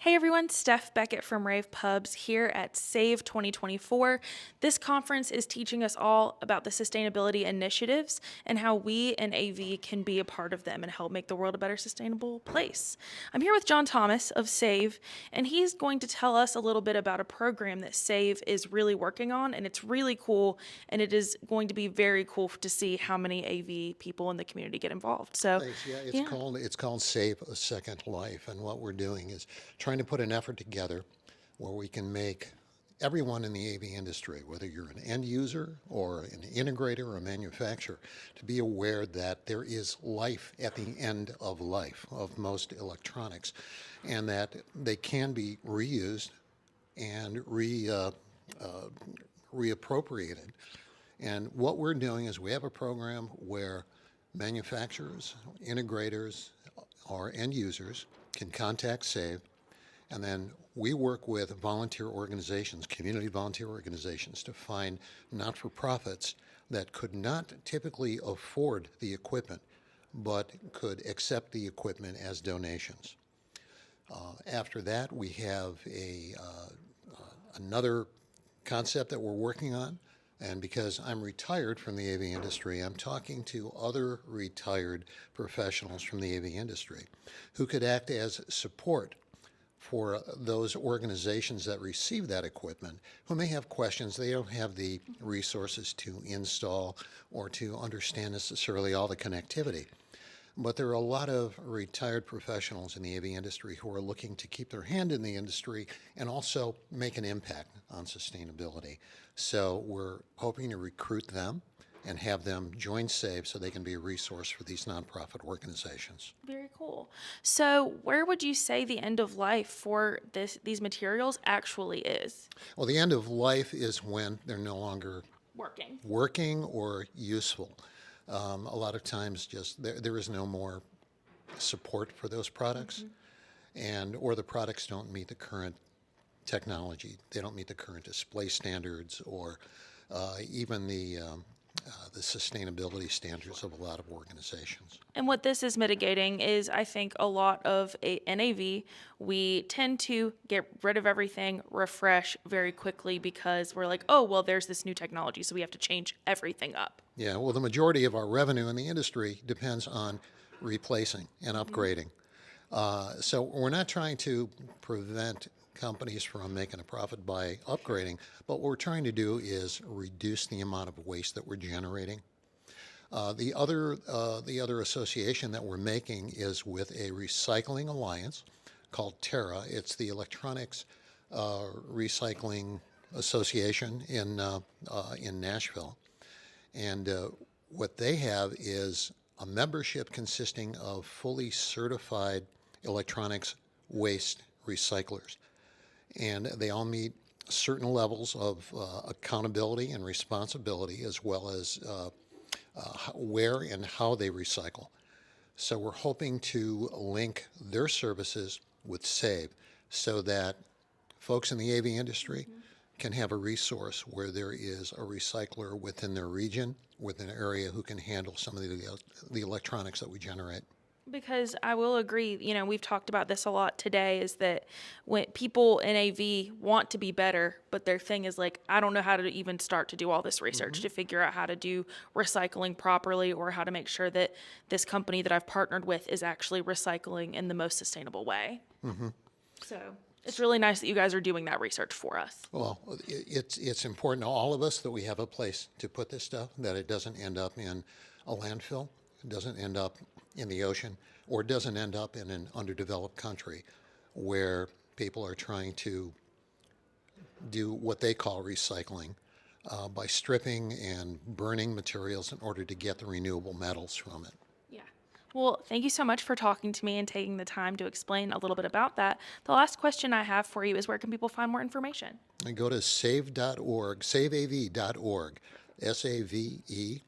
Hey everyone, Steph Beckett from Rave Pubs here at Save 2024. This conference is teaching us all about the sustainability initiatives and how we in AV can be a part of them and help make the world a better sustainable place. I'm here with John Thomas of Save, and he's going to tell us a little bit about a program that Save is really working on, and it's really cool, and it is going to be very cool to see how many AV people in the community get involved. So, Thanks. Yeah, yeah. it's called Save a Second Life, and what we're doing is trying to put an effort together where we can make everyone in the AV industry, whether you're an end user or an integrator or a manufacturer, to be aware that there is life at the end of life of most electronics, and that they can be reused and reappropriated. And what we're doing is we have a program where manufacturers, integrators, or end users can contact SAVE, and then we work with volunteer organizations, community volunteer organizations, to find not-for-profits that could not typically afford the equipment, but could accept the equipment as donations. After that, we have another concept that we're working on. And because I'm retired from the AV industry, I'm talking to other retired professionals from the AV industry who could act as support for those organizations that receive that equipment who may have questions. They don't have the resources to install or to understand necessarily all the connectivity. But there are a lot of retired professionals in the AV industry who are looking to keep their hand in the industry and also make an impact on sustainability. So we're hoping to recruit them and have them join SAVE so they can be a resource for these nonprofit organizations. Very cool. So, where would you say the end of life for these materials actually is? Well, the end of life is when they're no longer Working. working or useful. A lot of times just there is no more support for those products, and or the products don't meet the current technology. They don't meet the current display standards or even the sustainability standards of a lot of organizations. And what this is mitigating is, I think, a lot of NAV. We tend to get rid of everything, refresh very quickly because we're like, oh, well, there's this new technology, so we have to change everything up. Yeah, well, the majority of our revenue in the industry depends on replacing and upgrading. So we're not trying to prevent companies from making a profit by upgrading, but what we're trying to do is reduce the amount of waste that we're generating. The other association that we're making is with a recycling alliance called Terra. It's the Electronics Recycling Association in Nashville. And what they have is a membership consisting of fully certified electronics waste recyclers. And they all meet certain levels of accountability and responsibility, as well as where and how they recycle. So we're hoping to link their services with SAVE so that folks in the AV industry can have a resource where there is a recycler within their region, within an area who can handle some of the electronics that we generate. Because I will agree, we've talked about this a lot today, is that when people in AV want to be better, but their thing is like, I don't know how to even start to do all this research to figure out how to do recycling properly or how to make sure that this company that I've partnered with is actually recycling in the most sustainable way. So it's really nice that you guys are doing that research for us. Well, it's important to all of us that we have a place to put this stuff, that it doesn't end up in a landfill, it doesn't end up in the ocean, or it doesn't end up in an underdeveloped country where people are trying to do what they call recycling by stripping and burning materials in order to get the renewable metals from it. Yeah. Well, thank you so much for talking to me and taking the time to explain a little bit about that. The last question I have for you is, where can people find more information? And go to save.org, saveav.org, SAVEAV.org.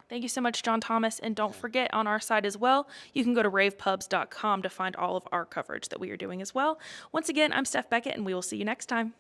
Thank you so much, John Thomas. And don't forget, on our side as well, you can go to ravepubs.com to find all of our coverage that we are doing as well. Once again, I'm Steph Beckett, and we will see you next time.